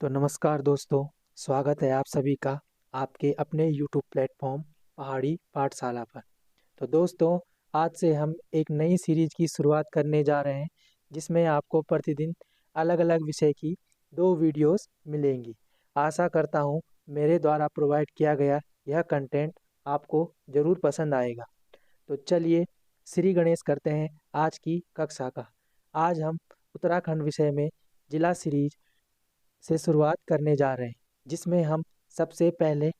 तो नमस्कार दोस्तों, स्वागत है आप सभी का आपके अपने यूट्यूब प्लेटफॉर्म पहाड़ी पाठशाला पर। तो दोस्तों, आज से हम एक नई सीरीज की शुरुआत करने जा रहे हैं, जिसमें आपको प्रतिदिन अलग-अलग विषय की 2 वीडियोस मिलेंगी। आशा करता हूँ मेरे द्वारा प्रोवाइड किया गया यह कंटेंट आपको ज़रूर पसंद आएगा। तो चलिए श्री गणेश करते हैं आज की कक्षा का। आज हम उत्तराखंड विषय में जिला सीरीज से शुरुआत करने जा रहे हैं, जिसमें हम सबसे पहले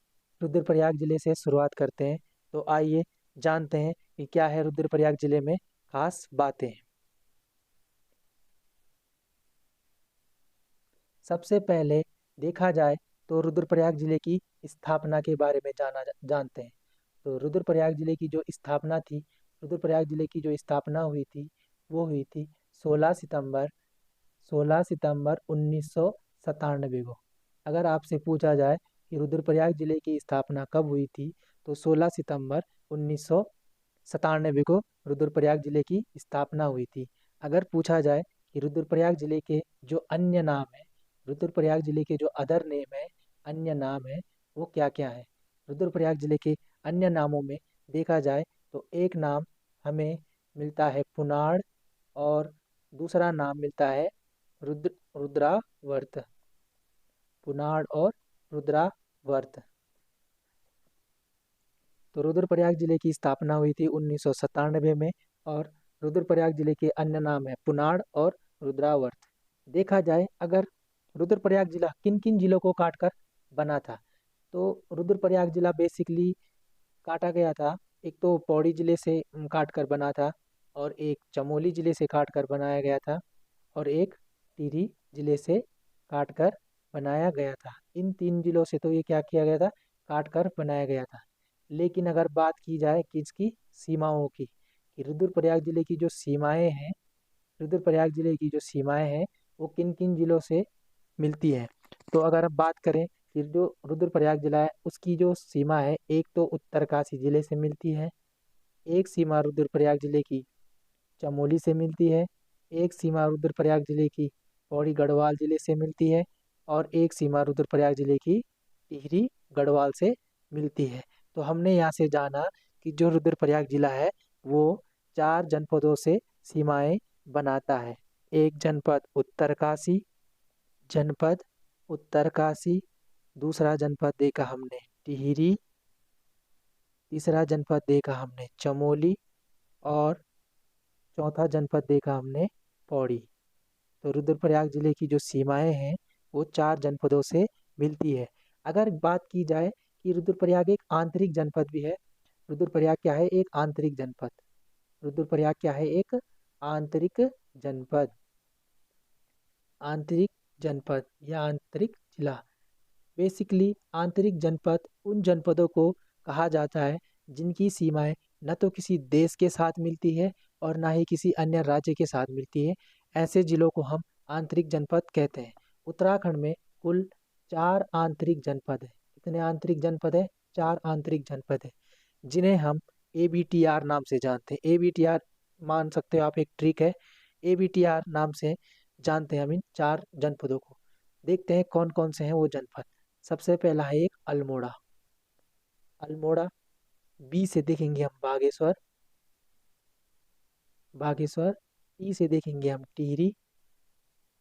रुद्रप्रयाग जिले से शुरुआत करते हैं। तो आइए जानते हैं कि क्या है रुद्रप्रयाग जिले में खास बातें। सबसे पहले देखा जाए तो रुद्रप्रयाग जिले की स्थापना के बारे में जानते हैं। तो रुद्रप्रयाग जिले की जो स्थापना थी, रुद्रप्रयाग जिले की जो स्थापना हुई थी, वो हुई थी 16 सितंबर 1997 को। अगर आपसे पूछा जाए कि रुद्रप्रयाग जिले की स्थापना कब हुई थी, तो 16 सितंबर 1997 को रुद्रप्रयाग जिले की स्थापना हुई थी। अगर पूछा जाए कि रुद्रप्रयाग जिले के जो अन्य नाम है, रुद्रप्रयाग जिले के जो अदर नेम है, अन्य नाम है, वो क्या-क्या है? रुद्रप्रयाग जिले के अन्य नामों में देखा जाए तो एक नाम हमें मिलता है पुनाड़ और दूसरा नाम मिलता है रुद्रावर्त। पुनाड़ और रुद्रावर्त। तो रुद्रप्रयाग जिले की स्थापना हुई थी 1997 में और रुद्रप्रयाग जिले के अन्य नाम है पुनाड़ और रुद्रावर्त। देखा जाए अगर रुद्रप्रयाग जिला किन किन जिलों को काटकर बना था, तो रुद्रप्रयाग जिला बेसिकली काटा गया था। एक तो पौड़ी जिले से काट कर बना था, और एक चमोली जिले से काट कर बनाया गया था, और एक टिहरी जिले से काट कर बनाया गया था। इन 3 जिलों से तो ये क्या किया गया था, काट कर बनाया गया था। लेकिन अगर बात की जाए किसकी सीमाओं की, कि रुद्रप्रयाग जिले की जो सीमाएं हैं, रुद्रप्रयाग जिले की जो सीमाएं हैं वो किन किन जिलों से मिलती है। तो अगर हम बात करें कि जो रुद्रप्रयाग जिला है उसकी जो सीमा है, एक तो उत्तरकाशी जिले से मिलती है, एक सीमा रुद्रप्रयाग जिले की चमोली से मिलती है, एक सीमा रुद्रप्रयाग जिले की पौड़ी गढ़वाल जिले से मिलती है, और एक सीमा रुद्रप्रयाग जिले की टिहरी गढ़वाल से मिलती है। तो हमने यहाँ से जाना कि जो रुद्रप्रयाग जिला है वो 4 जनपदों से सीमाएं बनाता है। एक जनपद उत्तरकाशी, दूसरा जनपद देखा हमने टिहरी, तीसरा जनपद देखा हमने चमोली, और चौथा जनपद देखा हमने पौड़ी। तो रुद्रप्रयाग जिले की जो सीमाएं हैं वो 4 जनपदों से मिलती है। अगर बात की जाए कि रुद्रप्रयाग एक आंतरिक जनपद भी है, रुद्रप्रयाग क्या है, एक आंतरिक जनपद। रुद्रप्रयाग क्या है, एक आंतरिक जनपद। आंतरिक जनपद या आंतरिक जिला। बेसिकली आंतरिक जनपद उन जनपदों को कहा जाता है जिनकी सीमाएं न तो किसी देश के साथ मिलती है और ना ही किसी अन्य राज्य के साथ मिलती है। ऐसे जिलों को हम आंतरिक जनपद कहते हैं। उत्तराखंड में कुल 4 आंतरिक जनपद है। कितने आंतरिक जनपद है? 4 आंतरिक जनपद है, जिन्हें हम ABTR नाम से जानते हैं। ABTR मान सकते हो आप, एक ट्रिक है। ABTR नाम से जानते हैं हम इन 4 जनपदों को। देखते हैं कौन कौन से हैं वो जनपद। सबसे पहला है एक अल्मोड़ा। अल्मोड़ा। बी से देखेंगे हम बागेश्वर। बागेश्वर। ई से देखेंगे हम टिहरी।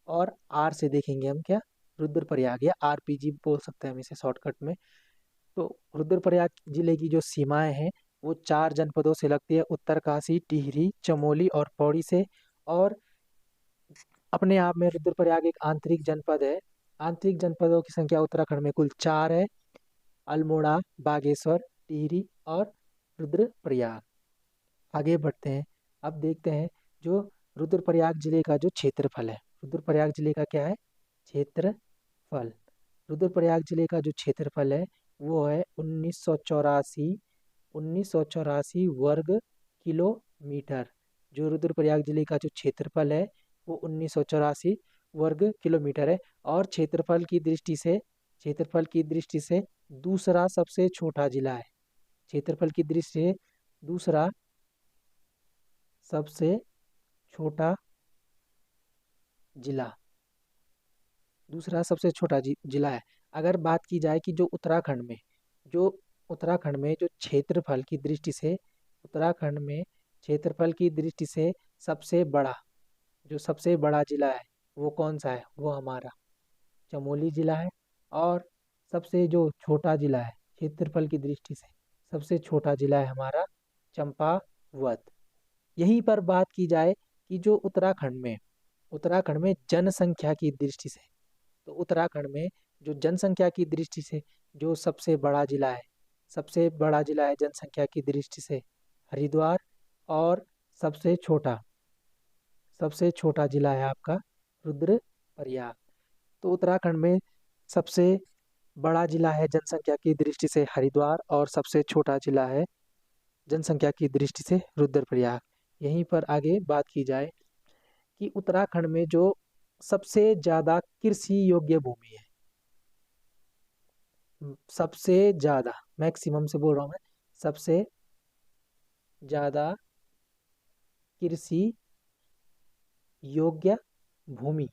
और आर से देखेंगे हम क्या, रुद्रप्रयाग, या RPG बोल सकते हैं हम इसे शॉर्टकट में। तो रुद्रप्रयाग जिले की जो सीमाएं हैं वो 4 जनपदों से लगती है, उत्तरकाशी, टिहरी, चमोली और पौड़ी से। और अपने आप में रुद्रप्रयाग एक आंतरिक जनपद है। आंतरिक जनपदों की संख्या उत्तराखंड में कुल 4 है: अल्मोड़ा, बागेश्वर, टिहरी और रुद्रप्रयाग। आगे बढ़ते हैं। अब देखते हैं जो रुद्रप्रयाग जिले का जो क्षेत्रफल है। रुद्रप्रयाग जिले का क्या है, क्षेत्रफल। रुद्रप्रयाग जिले का जो क्षेत्रफल है वो है 1984 वर्ग किलोमीटर। जो रुद्रप्रयाग जिले का जो क्षेत्रफल है वो 1984 वर्ग किलोमीटर है। और क्षेत्रफल की दृष्टि से दूसरा सबसे छोटा जिला है। क्षेत्रफल की दृष्टि से दूसरा सबसे छोटा जिला। दूसरा सबसे छोटा जिला है। अगर बात की जाए कि जो उत्तराखंड में जो क्षेत्रफल की दृष्टि से उत्तराखंड में क्षेत्रफल की दृष्टि से सबसे बड़ा जो सबसे बड़ा जिला है वो कौन सा है, वो हमारा चमोली जिला है। और सबसे जो छोटा जिला है क्षेत्रफल की दृष्टि से सबसे छोटा जिला है हमारा चंपावत। यहीं पर बात की जाए कि जो उत्तराखंड में जनसंख्या की दृष्टि से, तो उत्तराखंड में जो जनसंख्या की दृष्टि से जो सबसे बड़ा जिला है जनसंख्या की दृष्टि से हरिद्वार। और सबसे छोटा जिला है आपका रुद्रप्रयाग। तो उत्तराखंड में सबसे बड़ा जिला है जनसंख्या की दृष्टि से हरिद्वार और सबसे छोटा जिला है जनसंख्या की दृष्टि से रुद्रप्रयाग। यहीं पर आगे बात की जाए कि उत्तराखंड में जो सबसे ज्यादा कृषि योग्य भूमि है, सबसे ज्यादा मैक्सिमम से बोल रहा हूँ मैं, सबसे ज्यादा कृषि योग्य भूमि।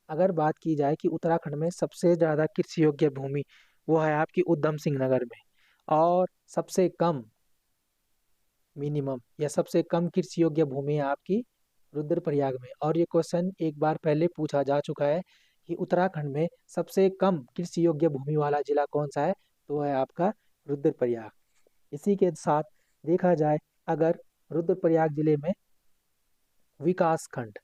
अगर बात की जाए कि उत्तराखंड में सबसे ज्यादा कृषि योग्य भूमि, वो है आपकी उधम सिंह नगर में। और सबसे कम मिनिमम या सबसे कम कृषि योग्य भूमि है आपकी रुद्रप्रयाग में। और ये क्वेश्चन एक बार पहले पूछा जा चुका है कि उत्तराखंड में सबसे कम कृषि योग्य भूमि वाला जिला कौन सा है, तो वो है आपका रुद्रप्रयाग। इसी के साथ देखा जाए, अगर रुद्रप्रयाग जिले में विकास खंड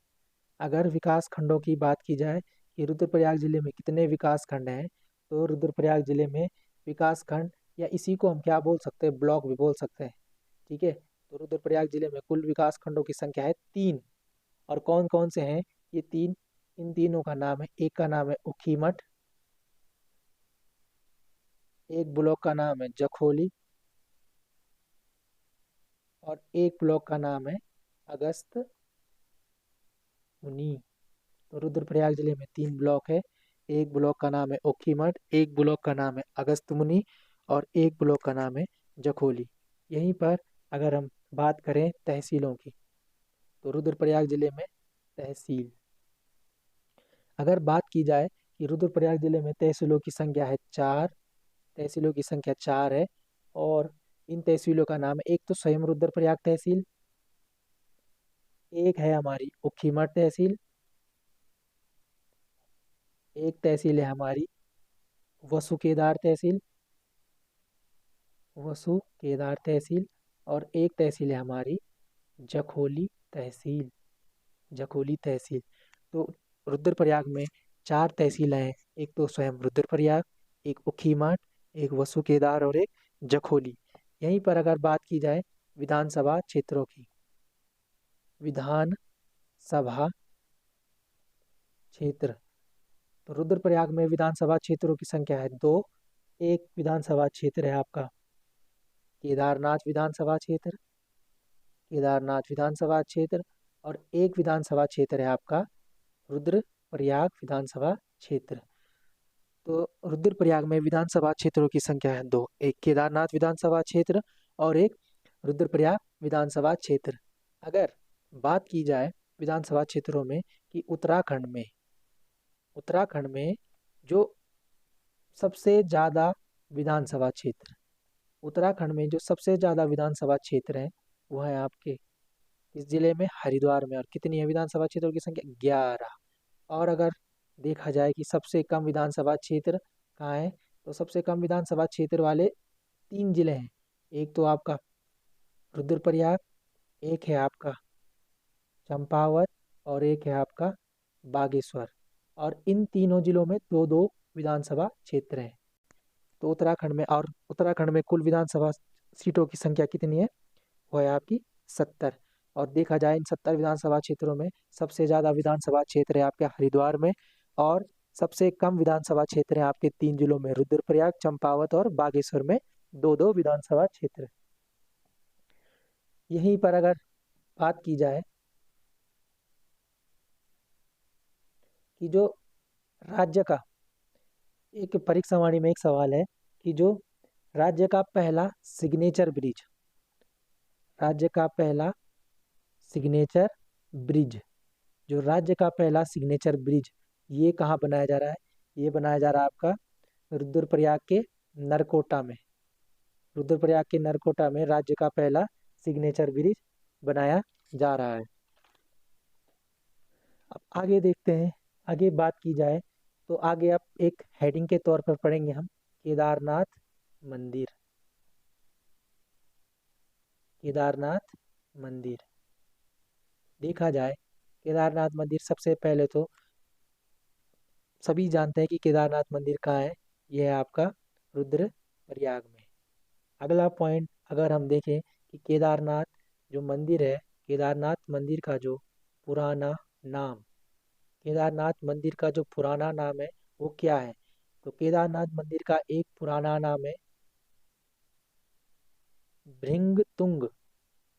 अगर विकास खंडों की बात की जाए कि रुद्रप्रयाग जिले में कितने विकास खंड हैं, तो रुद्रप्रयाग जिले में विकास खंड, या इसी को हम क्या बोल सकते हैं, ब्लॉक भी बोल सकते हैं। ठीक है, तो रुद्रप्रयाग जिले में कुल विकास खंडों की संख्या है 3। और कौन कौन से हैं ये 3? इन तीनों का नाम है, एक का नाम है ऊखीमठ, एक ब्लॉक का नाम है जखोली, और एक ब्लॉक का नाम है अगस्त मुनि। तो रुद्रप्रयाग जिले में 3 ब्लॉक है। एक ब्लॉक का नाम है ओखीमठ, एक ब्लॉक का नाम है अगस्त मुनि, और एक ब्लॉक का नाम है जखोली। यहीं पर अगर हम बात करें तहसीलों की, तो रुद्रप्रयाग जिले में तहसील अगर बात की जाए कि रुद्रप्रयाग जिले में तहसीलों की संख्या है 4। तहसीलों की संख्या 4 है। और इन तहसीलों का नाम है, एक तो स्वयं रुद्रप्रयाग तहसील, एक है हमारी ऊखीमठ तहसील, एक तहसील है हमारी वसु केदार तहसील और एक तहसील है हमारी जखोली तहसील जखोली तहसील। तो रुद्रप्रयाग में 4 तहसीलें हैं, एक तो स्वयं रुद्रप्रयाग, एक ऊखीमठ, एक वसु केदार और एक जखोली। यहीं पर अगर बात की जाए विधानसभा क्षेत्रों की, विधान सभा क्षेत्र, तो रुद्रप्रयाग में विधानसभा क्षेत्रों की संख्या है 2। एक विधानसभा क्षेत्र है आपका केदारनाथ विधानसभा क्षेत्र और एक विधानसभा क्षेत्र है आपका रुद्रप्रयाग विधानसभा क्षेत्र। तो रुद्रप्रयाग में विधानसभा क्षेत्रों की संख्या है 2, एक केदारनाथ विधानसभा क्षेत्र और एक रुद्रप्रयाग विधानसभा क्षेत्र। अगर बात की जाए विधानसभा क्षेत्रों में कि उत्तराखंड में जो सबसे ज्यादा विधानसभा क्षेत्र उत्तराखंड में जो सबसे ज्यादा विधानसभा क्षेत्र है वो है आपके इस जिले में हरिद्वार में। और कितनी है विधानसभा क्षेत्रों की संख्या? 11। और अगर देखा जाए कि सबसे कम विधानसभा क्षेत्र कहाँ है, तो सबसे कम विधानसभा क्षेत्र वाले 3 जिले हैं। एक तो आपका रुद्रप्रयाग, एक है आपका चंपावत और एक है आपका बागेश्वर। और इन तीनों जिलों में 2-2 विधानसभा क्षेत्र हैं। तो उत्तराखंड में कुल विधानसभा सीटों की संख्या कितनी है? वो है आपकी 70। और देखा जाए इन 70 विधानसभा क्षेत्रों में सबसे ज्यादा विधानसभा क्षेत्र है आपके हरिद्वार में, और सबसे कम विधानसभा क्षेत्र है आपके 3 जिलों में रुद्रप्रयाग, चंपावत और बागेश्वर में 2-2 विधानसभा क्षेत्र। यहीं पर अगर बात की जाए कि जो राज्य का एक परीक्षा वाणी में एक सवाल है कि जो राज्य का पहला सिग्नेचर ब्रिज राज्य का पहला सिग्नेचर ब्रिज जो राज्य का पहला सिग्नेचर ब्रिज ये कहाँ बनाया जा रहा है? ये बनाया जा रहा है आपका रुद्रप्रयाग के नरकोटा में। रुद्रप्रयाग के नरकोटा में राज्य का पहला सिग्नेचर ब्रिज बनाया जा रहा है। अब आगे देखते हैं, आगे बात की जाए तो आगे आप एक हेडिंग के तौर पर पढ़ेंगे हम केदारनाथ मंदिर। केदारनाथ मंदिर देखा जाए, केदारनाथ मंदिर सबसे पहले तो सभी जानते हैं कि केदारनाथ मंदिर कहाँ है। यह है आपका रुद्रप्रयाग में। अगला पॉइंट अगर हम देखें कि केदारनाथ जो मंदिर है, केदारनाथ मंदिर का जो पुराना नाम, केदारनाथ मंदिर का जो पुराना नाम है वो क्या है? तो केदारनाथ मंदिर का एक पुराना नाम है भृंगतुंग।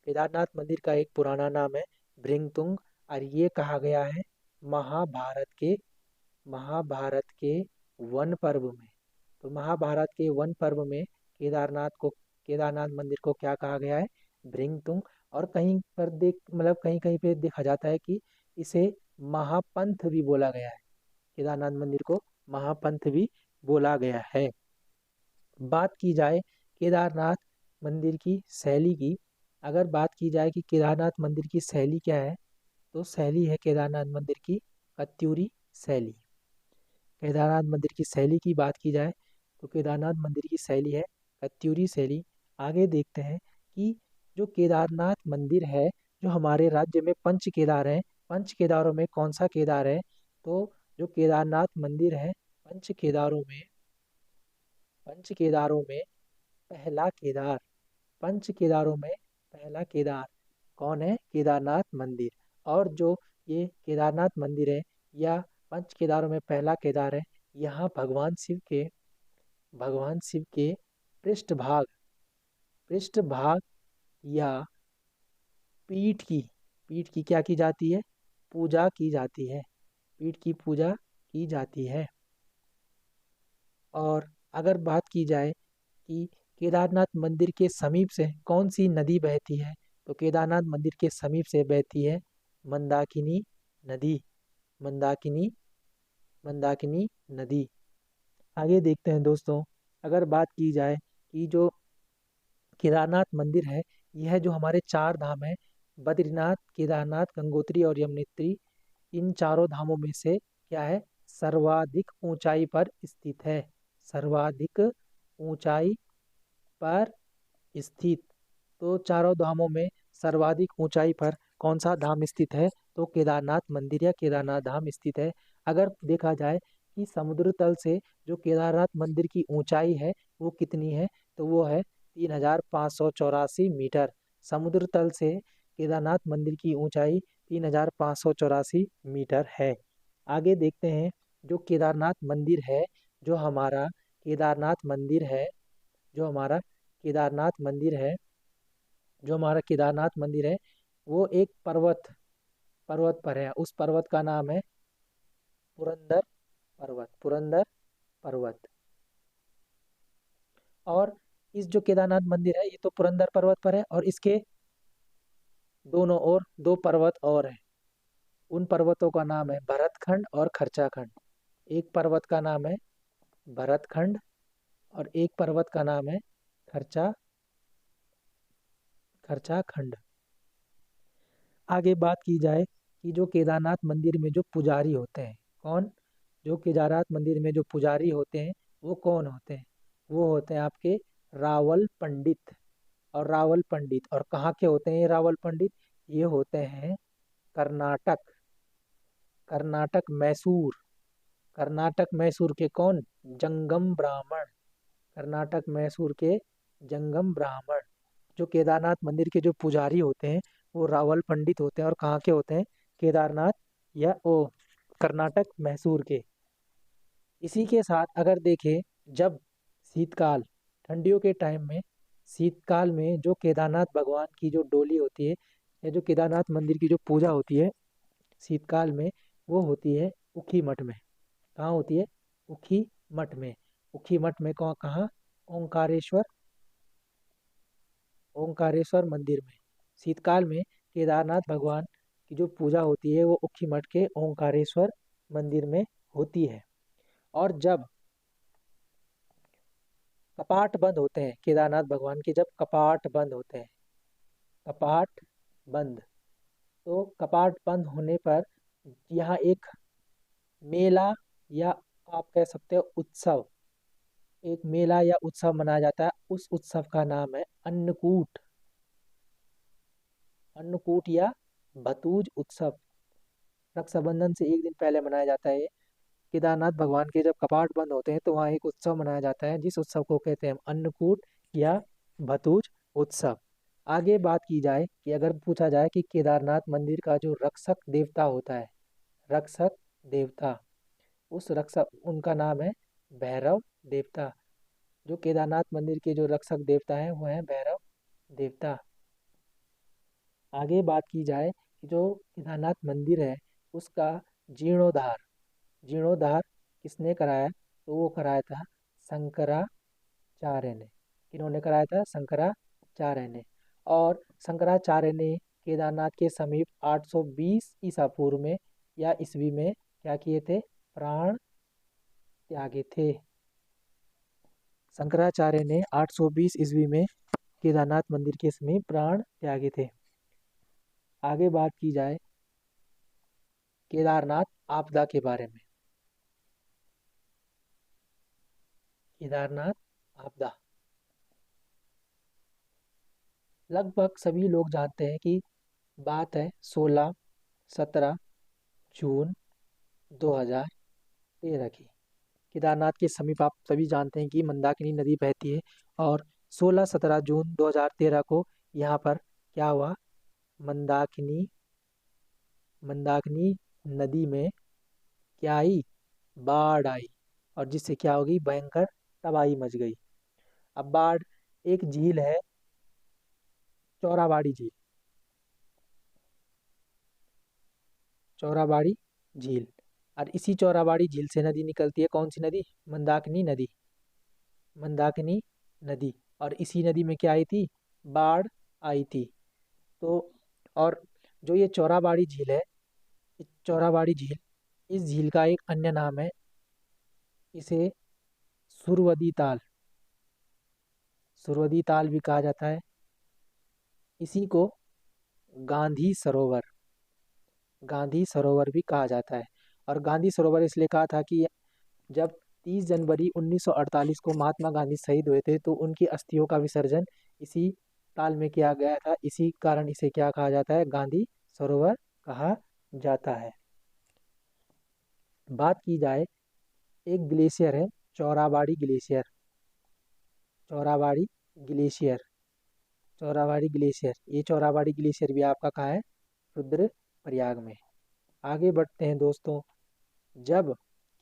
केदारनाथ मंदिर का एक पुराना नाम है भृंगतुंग, और ये कहा गया है महाभारत के वन पर्व में। तो महाभारत के वन पर्व में केदारनाथ मंदिर को क्या कहा गया है? भृंगतुंग। और कहीं पर कहीं कहीं पे देखा जाता है कि इसे महापंथ भी बोला गया है। केदारनाथ मंदिर को महापंथ भी बोला गया है। बात की जाए केदारनाथ मंदिर की शैली की, अगर बात की जाए कि केदारनाथ मंदिर की शैली क्या है, तो शैली है केदारनाथ मंदिर की कत्यूरी शैली। केदारनाथ मंदिर की शैली की बात की जाए तो केदारनाथ मंदिर की शैली है कत्यूरी शैली। आगे देखते हैं कि जो केदारनाथ मंदिर है, जो हमारे राज्य में पंच केदार हैं, पंच केदारों में कौन सा केदार है? तो जो केदारनाथ मंदिर है, पंच केदारों में पहला केदार, पंच केदारों में पहला केदार कौन है? केदारनाथ मंदिर। और जो ये केदारनाथ मंदिर है या पंच केदारों में पहला केदार है, यहाँ भगवान शिव के पृष्ठभाग पृष्ठभाग या पीठ की क्या की जाती है? पूजा की जाती है। पीठ की पूजा की जाती है। और अगर बात की जाए कि केदारनाथ मंदिर के समीप से कौन सी नदी बहती है, तो केदारनाथ मंदिर के समीप से बहती है मंदाकिनी नदी। मंदाकिनी मंदाकिनी नदी। आगे देखते हैं दोस्तों, अगर बात की जाए कि जो केदारनाथ मंदिर है, यह जो हमारे चार धाम है, बद्रीनाथ, केदारनाथ, गंगोत्री और यमुनोत्री, इन चारों धामों में से क्या है? सर्वाधिक ऊंचाई पर स्थित है। सर्वाधिक ऊंचाई पर स्थित। तो चारों धामों में सर्वाधिक ऊंचाई पर कौन सा धाम स्थित है? तो केदारनाथ मंदिर या केदारनाथ धाम स्थित है। अगर देखा जाए कि समुद्र तल से जो केदारनाथ मंदिर की ऊंचाई है वो कितनी है, तो वो है 3584 मीटर। समुद्र तल से केदारनाथ मंदिर की ऊंचाई 3584 मीटर है। आगे देखते हैं, जो केदारनाथ मंदिर है, जो हमारा केदारनाथ मंदिर है जो हमारा केदारनाथ मंदिर है जो हमारा केदारनाथ मंदिर है, वो एक पर्वत पर है। उस पर्वत का नाम है पुरंदर पर्वत। पुरंदर पर्वत। और इस जो केदारनाथ मंदिर है, ये तो पुरंदर पर्वत पर है, और इसके दोनों ओर दो पर्वत और हैं। उन पर्वतों का नाम है भरतखंड और खर्चाखंड। एक पर्वत का नाम है भरतखंड और एक पर्वत का नाम है खर्चा खर्चाखंड। आगे बात की जाए कि जो केदारनाथ मंदिर में जो पुजारी होते हैं, कौन? जो केदारनाथ मंदिर में जो पुजारी होते हैं वो कौन होते हैं? वो होते हैं आपके रावल पंडित। और रावल पंडित, और कहाँ के होते हैं ये रावल पंडित? ये होते हैं कर्नाटक कर्नाटक मैसूर। कर्नाटक मैसूर के कौन? जंगम ब्राह्मण। कर्नाटक मैसूर के जंगम ब्राह्मण। जो केदारनाथ मंदिर के जो पुजारी होते हैं वो रावल पंडित होते हैं, और कहाँ के होते हैं? केदारनाथ या ओ कर्नाटक मैसूर के। इसी के साथ अगर देखें, जब शीतकाल, ठंडियों के टाइम में, शीतकाल में जो केदारनाथ भगवान की जो डोली होती है या जो केदारनाथ मंदिर की जो पूजा होती है शीतकाल में, वो होती है उखी मठ में। कहाँ होती है? उखी मठ में। उखी मठ में कहाँ? ओंकारेश्वर ओंकारेश्वर मंदिर में। शीतकाल में केदारनाथ भगवान की जो पूजा होती है वो उखी मठ के ओंकारेश्वर मंदिर में होती है। और जब कपाट बंद होते हैं, केदारनाथ भगवान के जब कपाट बंद होते हैं, कपाट बंद, तो कपाट बंद होने पर यहाँ एक मेला, या आप कह सकते हो उत्सव, एक मेला या उत्सव मनाया जाता है। उस उत्सव का नाम है अन्नकूट, अन्नकूट या भतूज उत्सव। रक्षाबंधन से एक दिन पहले मनाया जाता है। केदारनाथ भगवान के जब कपाट बंद होते हैं तो वहाँ एक उत्सव मनाया जाता है, जिस उत्सव को कहते हैं अन्नकूट या भतूज उत्सव। आगे बात की जाए कि अगर पूछा जाए कि केदारनाथ मंदिर का जो रक्षक देवता होता है, रक्षक देवता, उस रक्षक, उनका नाम है भैरव देवता। जो केदारनाथ मंदिर के जो रक्षक देवता हैं वो हैं भैरव देवता। आगे बात की जाए कि जो केदारनाथ मंदिर है उसका जीर्णोद्धार, जीर्णोद्धार किसने कराया, तो वो कराया था शंकराचार्य ने। किन्होंने कराया था, शंकराचार्य ने। और शंकराचार्य ने केदारनाथ के समीप 820 ईसा पूर्व में या ईस्वी में क्या किए थे, प्राण त्यागे थे। शंकराचार्य ने 820 ईस्वी में केदारनाथ मंदिर के समीप प्राण त्यागे थे। आगे बात की जाए केदारनाथ आपदा के बारे में। केदारनाथ आपदा लगभग सभी लोग जानते हैं कि बात है 16-17 जून 2013 की। केदारनाथ के समीप आप सभी जानते हैं कि मंदाकिनी नदी बहती है, और 16-17 जून 2013 को यहाँ पर क्या हुआ, मंदाकिनी मंदाकिनी नदी में क्या आई, बाढ़ आई, और जिससे क्या होगी, भयंकर तबाही मच गई। अब बाढ़, एक झील है चौराबाड़ी झील, चौराबाड़ी झील, और इसी चौराबाड़ी झील से नदी निकलती है, कौन सी नदी, मंदाकिनी नदी, मंदाकिनी नदी। और इसी नदी में क्या आई थी, बाढ़ आई थी। तो और जो ये चौराबाड़ी झील है, इस चौराबाड़ी झील, इस झील का एक अन्य नाम है, इसे सुरवदी ताल, सुरवदी ताल भी कहा जाता है। इसी को गांधी सरोवर, गांधी सरोवर भी कहा जाता है। और गांधी सरोवर इसलिए कहा था कि जब 30 जनवरी 1948 को महात्मा गांधी शहीद हुए थे तो उनकी अस्थियों का विसर्जन इसी ताल में किया गया था। इसी कारण इसे क्या कहा जाता है, गांधी सरोवर कहा जाता है। बात की जाए, एक ग्लेशियर है Chorabari glacier, Chorabari glacier, Chorabari glacier, ये चौराबाड़ी ग्लेशियर भी आपका कहाँ है, रुद्रप्रयाग में। आगे बढ़ते हैं दोस्तों। जब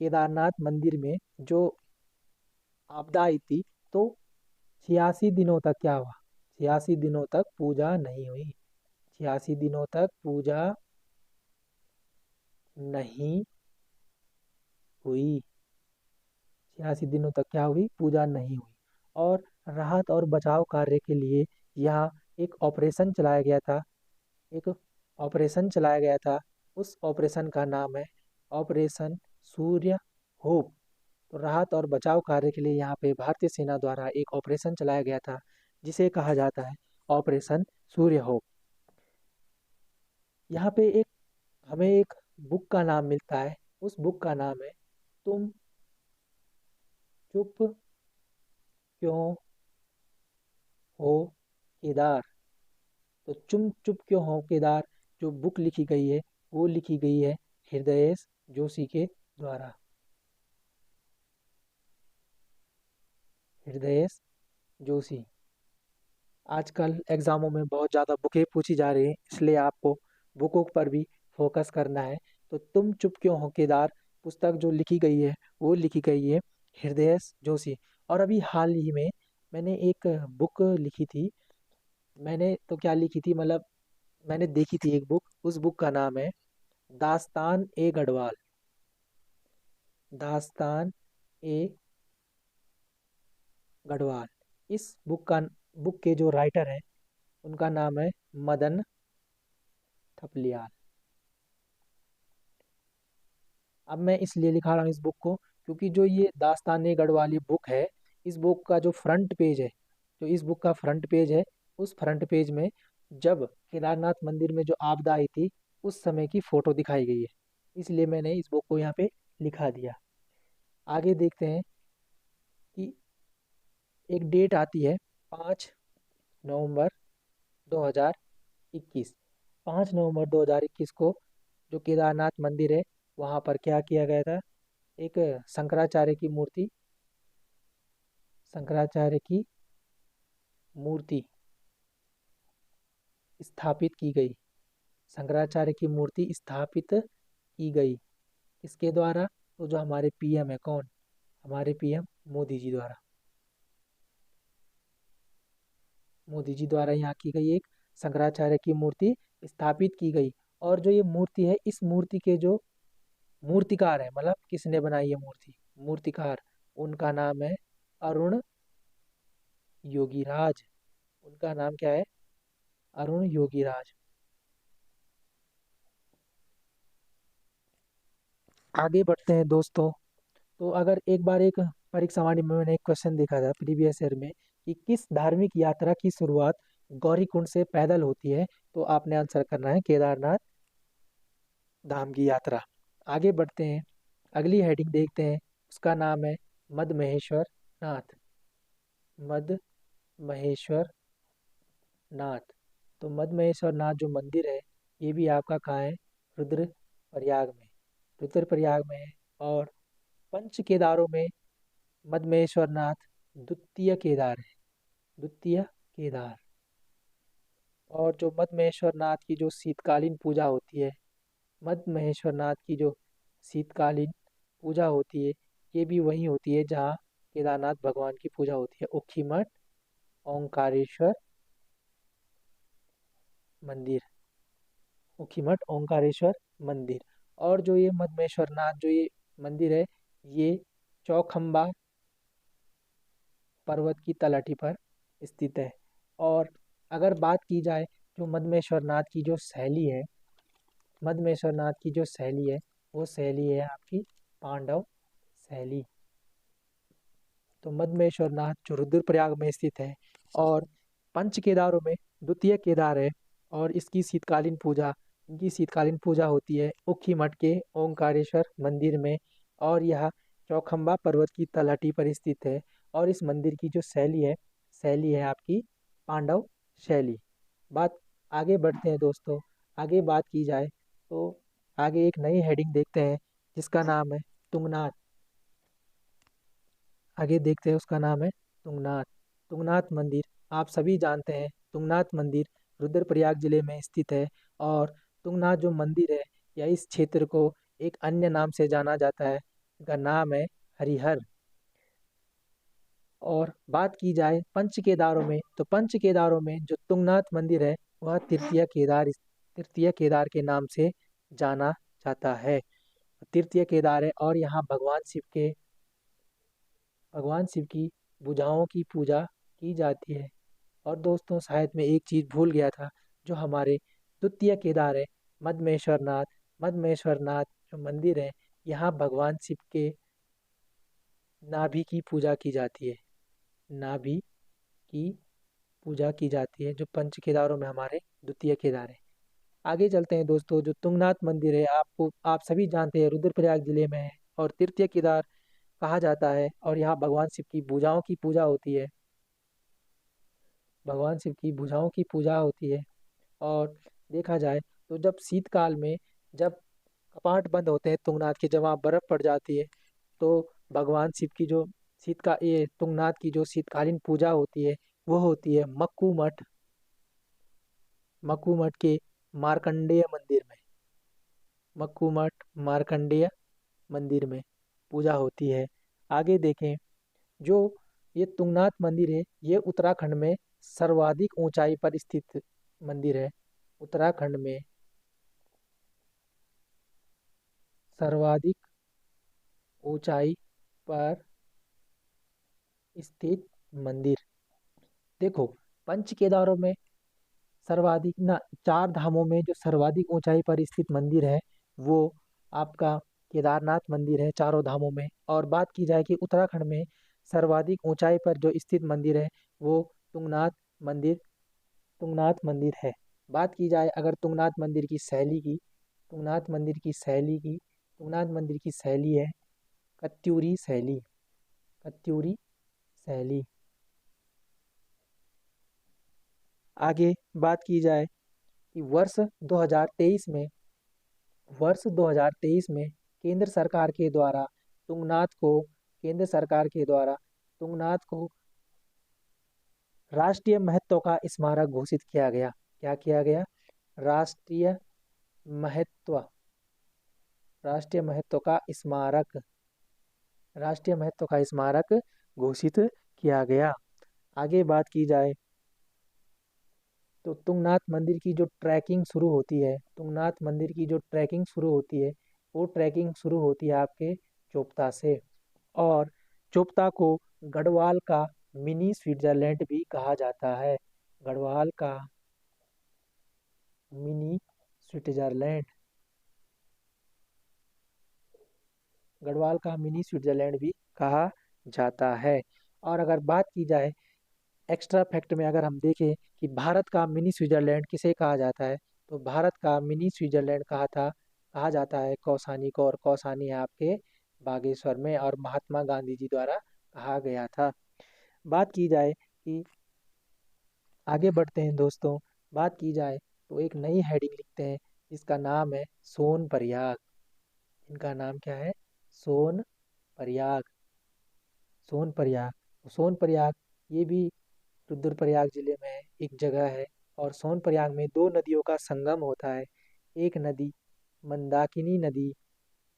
केदारनाथ मंदिर में जो आपदा आई थी तो 86 दिनों तक क्या हुआ, 86 दिनों तक पूजा नहीं हुई, 86 दिनों तक पूजा नहीं हुई, 86 दिनों तक क्या हुई, पूजा नहीं हुई। और राहत और बचाव कार्य के लिए यहाँ एक ऑपरेशन चलाया गया था, एक ऑपरेशन चलाया गया था। उस ऑपरेशन का नाम है ऑपरेशन सूर्य होप। तो राहत और बचाव कार्य के लिए यहाँ पे भारतीय सेना द्वारा एक ऑपरेशन चलाया गया था, जिसे कहा जाता है ऑपरेशन सूर्य होप। यहाँ पे एक, हमें एक बुक का नाम मिलता है, उस बुक का नाम है तुम चुप क्यों हो केदार। तो तुम चुप क्यों हो केदार, जो बुक लिखी गई है वो लिखी गई है हृदयेश जोशी के द्वारा, हृदयेश जोशी। आजकल एग्जामों में बहुत ज़्यादा बुकें पूछी जा रही हैं, इसलिए आपको बुकों पर भी फोकस करना है। तो तुम चुप क्यों हो केदार पुस्तक जो लिखी गई है वो लिखी गई है हृदयेश जोशी। और अभी हाल ही में मैंने एक बुक लिखी थी, मैंने तो क्या लिखी थी, मतलब मैंने देखी थी एक बुक, उस बुक का नाम है दास्तान ए गढ़वाल, दास्तान ए गढ़वाल। इस बुक के जो राइटर हैं उनका नाम है मदन थपलियाल। अब मैं इसलिए लिखा रहा हूँ इस बुक को क्योंकि जो ये दास्ताने गढ़वाली बुक है, इस बुक का जो फ्रंट पेज है, जो इस बुक का फ्रंट पेज है, उस फ्रंट पेज में जब केदारनाथ मंदिर में जो आपदा आई थी उस समय की फोटो दिखाई गई है। इसलिए मैंने इस बुक को यहाँ पे लिखा दिया। आगे देखते हैं कि एक डेट आती है 5 नवंबर 2021। 5 नवंबर 2021 को जो केदारनाथ मंदिर है वहाँ पर क्या किया गया था, एक शंकराचार्य की मूर्ति स्थापित की गई। शंकराचार्य की मूर्ति स्थापित की गई इसके द्वारा, तो जो हमारे पीएम है कौन, हमारे पीएम मोदी जी द्वारा, मोदी जी द्वारा यहाँ की गई एक शंकराचार्य की मूर्ति स्थापित की गई। और जो ये मूर्ति है, इस मूर्ति के जो मूर्तिकार है, मतलब किसने बनाई है मूर्ति, मूर्तिकार, उनका नाम है अरुण योगीराज। उनका नाम क्या है, अरुण योगीराज। आगे बढ़ते हैं दोस्तों। तो अगर एक बार एक परीक्षा वाणी में मैंने एक क्वेश्चन देखा था प्रीवियस ईयर में कि किस धार्मिक यात्रा की शुरुआत गौरीकुंड से पैदल होती है, तो आपने आंसर करना है केदारनाथ धाम की यात्रा। आगे बढ़ते हैं, अगली हेडिंग देखते हैं, उसका नाम है मद महेश्वर नाथ। मद महेश्वर नाथ। तो मद महेश्वर नाथ जो मंदिर है ये भी आपका कहाँ है, रुद्रप्रयाग में, रुद्रप्रयाग में है। और पंच केदारों में मदमहेश्वर नाथ द्वितीय केदार है, द्वितीय केदार। और जो मदमहेश्वर नाथ की जो शीतकालीन पूजा होती है, मदमहेश्वर नाथ की जो शीतकालीन पूजा होती है, ये भी वहीं होती है जहाँ केदारनाथ भगवान की पूजा होती है, ऊखीमठ ओंकारेश्वर मंदिर, ऊखीमठ ओंकारेश्वर मंदिर। और जो ये मदमहेश्वर नाथ जो ये मंदिर है, ये चौखंबा पर्वत की तलहटी पर स्थित है। और अगर बात की जाए जो मदमेश्वर नाथ की जो शैली है, मदमेश्वर नाथ की जो शैली है वो शैली है आपकी पांडव शैली। तो मदमेश्वर नाथ जो रुद्रप्रयाग में स्थित है और पंच केदारों में द्वितीय केदार है। और इसकी शीतकालीन पूजा, इनकी शीतकालीन पूजा होती है उखी मठ के ओंकारेश्वर मंदिर में। और यह चौखंबा पर्वत की तलहटी पर स्थित है। और इस मंदिर की जो शैली है आपकी पांडव शैली। बात आगे बढ़ते हैं दोस्तों। आगे बात की जाए तो आगे एक नई हेडिंग देखते हैं जिसका नाम है तुंगनाथ। आगे देखते हैं उसका नाम है तुंगनाथ। तुंगनाथ मंदिर आप सभी जानते हैं, तुंगनाथ मंदिर रुद्रप्रयाग जिले में स्थित है। और तुंगनाथ जो मंदिर है या इस क्षेत्र को एक अन्य नाम से जाना जाता है, इनका नाम है हरिहर। और बात की जाए पंच केदारों में, तो पंच केदारों में जो तुंगनाथ मंदिर है वह तृतीय केदार के नाम से जाना जाता है, तृतीय केदार है। और यहाँ भगवान शिव की भुजाओं की पूजा की जाती है। और दोस्तों शायद मैं एक चीज़ भूल गया था, जो हमारे द्वितीय केदार है मदमेश्वर नाथ जो मंदिर है, यहाँ भगवान शिव के नाभि की पूजा की जाती है, नाभि की पूजा की जाती है, जो पंच केदारों में हमारे द्वितीय केदार है। आगे चलते हैं दोस्तों। जो तुंगनाथ मंदिर है आप सभी जानते हैं रुद्रप्रयाग जिले में है और तृतीय केदार कहा जाता है। और यहाँ भगवान शिव की भुजाओं की पूजा होती है, भगवान शिव की भुजाओं की पूजा होती है। और देखा जाए तो जब शीतकाल में जब कपाट बंद होते हैं तुंगनाथ के, जब वहाँ बर्फ पड़ जाती है, तो भगवान शिव की जो शीतका ये तुंगनाथ की जो शीतकालीन पूजा होती है वो होती है मक्कू मठ के मार्कंडेय मंदिर में, मक्कू मठ मार्कंडेय मंदिर में पूजा होती है। आगे देखें, जो ये तुंगनाथ मंदिर है ये उत्तराखंड में सर्वाधिक ऊंचाई पर स्थित मंदिर है, उत्तराखंड में सर्वाधिक ऊंचाई पर स्थित मंदिर। देखो, पंच केदारों में सर्वाधिक ना, चार धामों में जो सर्वाधिक ऊंचाई पर स्थित मंदिर है वो आपका केदारनाथ मंदिर है चारों धामों में। और बात की जाए कि उत्तराखंड में सर्वाधिक ऊंचाई पर जो स्थित मंदिर है वो तुंगनाथ मंदिर तुंगनाथ मंदिर है। बात की जाए अगर तुंगनाथ मंदिर की शैली की, तुंगनाथ मंदिर की शैली की, तुंगनाथ मंदिर की शैली है कत्यूरी शैली, कत्यूरी शैली। आगे बात की जाए कि वर्ष 2023 में केंद्र सरकार के द्वारा तुंगनाथ को केंद्र सरकार के द्वारा तुंगनाथ को राष्ट्रीय महत्व का स्मारक घोषित किया गया। क्या किया गया? राष्ट्रीय महत्व राष्ट्रीय महत्व का स्मारक राष्ट्रीय महत्व का स्मारक घोषित किया गया। आगे बात की जाए तो तुंगनाथ मंदिर की जो ट्रैकिंग शुरू होती है, तुंगनाथ मंदिर की जो ट्रैकिंग शुरू होती है वो ट्रैकिंग शुरू होती है आपके चोपता से। और चोपता को गढ़वाल का मिनी स्विट्जरलैंड भी कहा जाता है। गढ़वाल का मिनी स्विट्जरलैंड गढ़वाल का मिनी स्विट्जरलैंड भी कहा जाता है। और अगर बात की जाए एक्स्ट्रा फैक्ट में, अगर हम देखें कि भारत का मिनी स्विट्जरलैंड किसे कहा जाता है, तो भारत का मिनी स्विट्जरलैंड कहा जाता है कौसानी को। और कौसानी है आपके बागेश्वर में और महात्मा गांधी जी द्वारा कहा गया था। बात की जाए कि आगे बढ़ते हैं दोस्तों, बात की जाए तो एक नई हेडिंग लिखते हैं जिसका नाम है सोन प्रयाग। इनका नाम क्या है? सोन प्रयाग। सोन प्रयाग, सोन प्रयाग ये भी रुद्रप्रयाग जिले में एक जगह है। और सोन प्रयाग में दो नदियों का संगम होता है। एक नदी मंदाकिनी नदी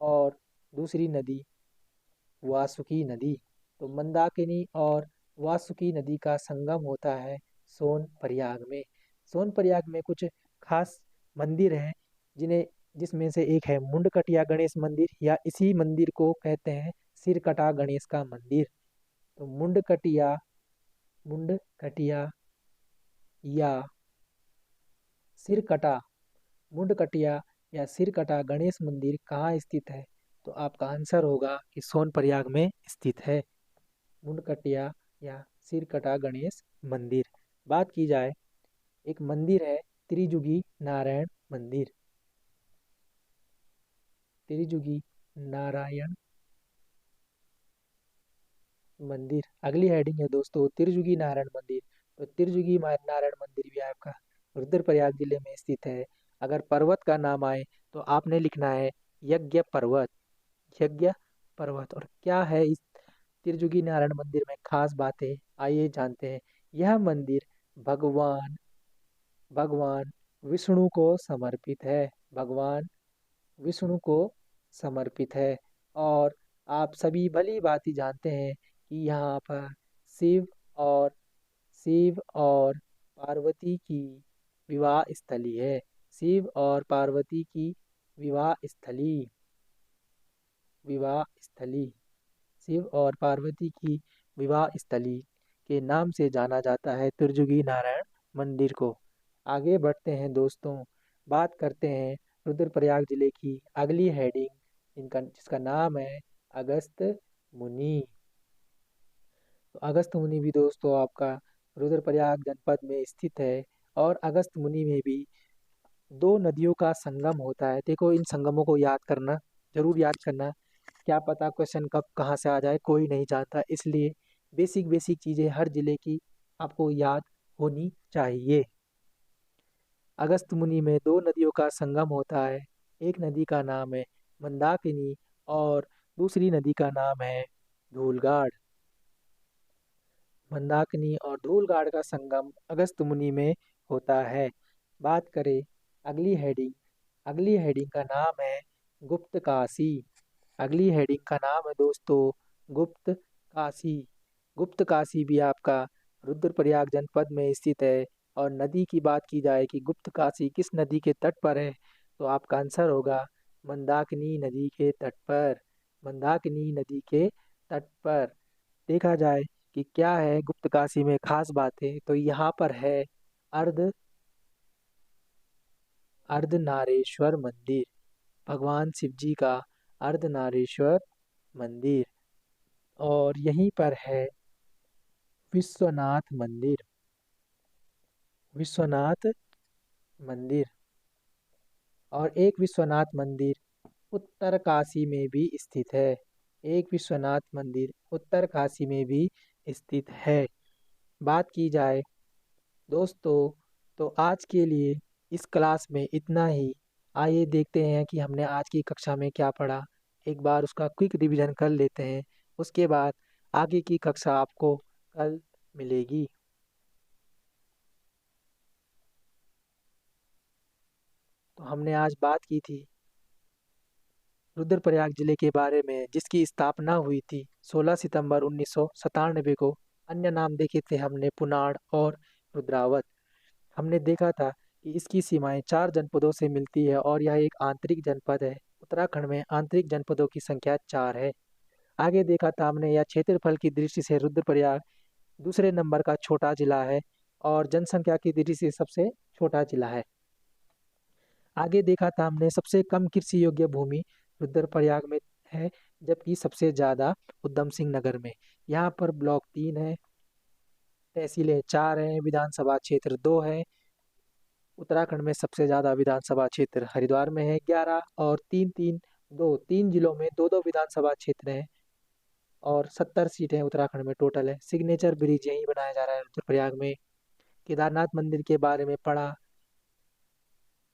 और दूसरी नदी वासुकी नदी। तो मंदाकिनी और वासुकी नदी का संगम होता है सोन प्रयाग में। सोन प्रयाग में कुछ खास मंदिर हैं जिन्हें जिसमें से एक है मुंडकटिया गणेश मंदिर, या इसी मंदिर को कहते हैं सिरकटा गणेश का मंदिर। तो मुंडकटिया या सिरकटा मुंडकटिया या सिरकटा गणेश मंदिर कहाँ स्थित है? तो आपका आंसर होगा कि सोनप्रयाग में स्थित है मुंडकटिया या सिरकटा गणेश मंदिर। बात की जाए एक मंदिर है त्रिजुगी नारायण मंदिर। त्रिजुगी नारायण मंदिर अगली हेडिंग है दोस्तों, त्रिजुगी नारायण मंदिर। तो त्रिजुगी नारायण मंदिर भी आपका रुद्रप्रयाग जिले में स्थित है। अगर पर्वत का नाम आए तो आपने लिखना है यज्ञ पर्वत। यज्ञ पर्वत। और क्या है इस त्रिजुगी नारायण मंदिर में खास बातें, आइए जानते हैं। यह मंदिर भगवान भगवान विष्णु को समर्पित है। भगवान विष्णु को समर्पित है। और आप सभी भली भांति जानते हैं कि यहाँ पर शिव और शिव और पार्वती की विवाह स्थली है। शिव और पार्वती की विवाह स्थली विवाह स्थली शिव और पार्वती की विवाह स्थली के नाम से जाना जाता है त्रिजुगी नारायण मंदिर को। आगे बढ़ते हैं दोस्तों, बात करते हैं रुद्रप्रयाग जिले की अगली हेडिंग इनका जिसका नाम है अगस्त मुनि। तो अगस्त मुनि भी दोस्तों आपका रुद्रप्रयाग जनपद में स्थित है। और अगस्त मुनि में भी दो नदियों का संगम होता है। देखो इन संगमों को याद करना, जरूर याद करना। क्या पता क्वेश्चन कब कहाँ से आ जाए, कोई नहीं जानता। इसलिए बेसिक बेसिक चीजें हर जिले की आपको याद होनी चाहिए। अगस्त मुनि में दो नदियों का संगम होता है। एक नदी का नाम है मंदाकिनी और दूसरी नदी का नाम है धूलगाड़। मंदाकिनी और धूलगाड़ का संगम अगस्त मुनि में होता है। बात करें अगली हेडिंग अगली हेडिंग का नाम है गुप्त काशी। अगली हेडिंग का नाम है दोस्तों गुप्त काशी। गुप्त काशी भी आपका रुद्रप्रयाग जनपद में स्थित है। और नदी की बात की जाए कि गुप्त काशी किस नदी के तट पर है, तो आपका आंसर होगा मंदाकिनी नदी के तट पर। मंदाकिनी नदी के तट पर। देखा जाए कि क्या है गुप्त काशी में खास बातें, तो यहाँ पर है अर्ध अर्धनारेश्वर मंदिर। भगवान शिव जी का अर्धनारीश्वर मंदिर। और यहीं पर है विश्वनाथ मंदिर। विश्वनाथ मंदिर। और एक विश्वनाथ मंदिर उत्तरकाशी में भी स्थित है। एक विश्वनाथ मंदिर उत्तरकाशी में भी स्थित है। बात की जाए दोस्तों, तो आज के लिए इस क्लास में इतना ही। आइए देखते हैं कि हमने आज की कक्षा में क्या पढ़ा। एक बार उसका क्विक रिवीजन कर लेते हैं। उसके बाद आगे की कक्षा आपको कल मिलेगी। तो हमने आज बात की थी रुद्रप्रयाग जिले के बारे में, जिसकी स्थापना हुई थी 16 सितंबर 1997 को। अन्य नाम देखे थे हमने पुनाड़ और रुद्रावत। हमने देखा था कि इसकी सीमाएं 4 जनपदों से मिलती है और यह एक आंतरिक जनपद है। उत्तराखंड में आंतरिक जनपदों की संख्या 4 है। आगे देखा था हमने यह क्षेत्रफल की दृष्टि से रुद्रप्रयाग दूसरे नंबर का छोटा जिला है और जनसंख्या की दृष्टि से सबसे छोटा जिला है। आगे देखा था हमने सबसे कम कृषि योग्य भूमि रुद्रप्रयाग में है, जबकि सबसे ज्यादा उधम सिंह नगर में। यहाँ पर ब्लॉक 3 है, तहसीलें 4 हैं, विधानसभा क्षेत्र 2 है। उत्तराखंड में सबसे ज्यादा विधानसभा क्षेत्र हरिद्वार में है 11, और तीन जिलों में दो दो विधानसभा क्षेत्र हैं और 70 सीटें उत्तराखंड में टोटल है। सिग्नेचर ब्रिज यहीं बनाया जा रहा है रुद्रप्रयाग में। केदारनाथ मंदिर के बारे में पढ़ा।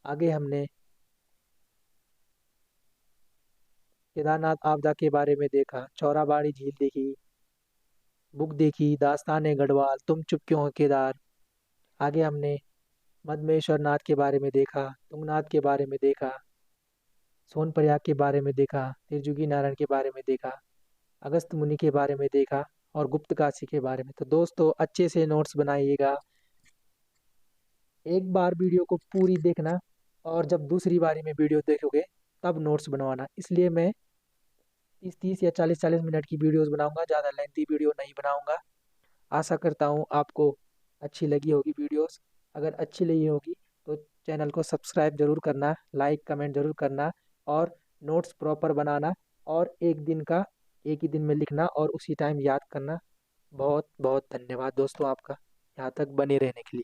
आगे हमने केदारनाथ आपदा के बारे में देखा, चौराबाड़ी झील देखी, बुक देखी दास्तान गढ़वाल, तुम चुप क्यों हो केदार। आगे हमने मदमेश्वर नाथ के बारे में देखा, तुंगनाथ के बारे में देखा, सोनप्रयाग के बारे में देखा, त्रिजुगी नारायण के बारे में देखा, अगस्त मुनि के बारे में देखा और गुप्तकाशी के बारे में। तो दोस्तों अच्छे से नोट्स बनाइएगा। एक बार वीडियो को पूरी देखना और जब दूसरी बारी में वीडियो देखोगे तब नोट्स बनवाना। इसलिए मैं 30-30 या 40-40 मिनट की वीडियोस बनाऊंगा, ज़्यादा लेंथी वीडियो नहीं बनाऊंगा। आशा करता हूँ आपको अच्छी लगी होगी वीडियोस। अगर अच्छी लगी होगी तो चैनल को सब्सक्राइब जरूर करना, लाइक कमेंट जरूर करना और नोट्स प्रॉपर बनाना और एक ही दिन में लिखना और उसी टाइम याद करना। बहुत बहुत धन्यवाद दोस्तों आपका यहाँ तक बने रहने के लिए।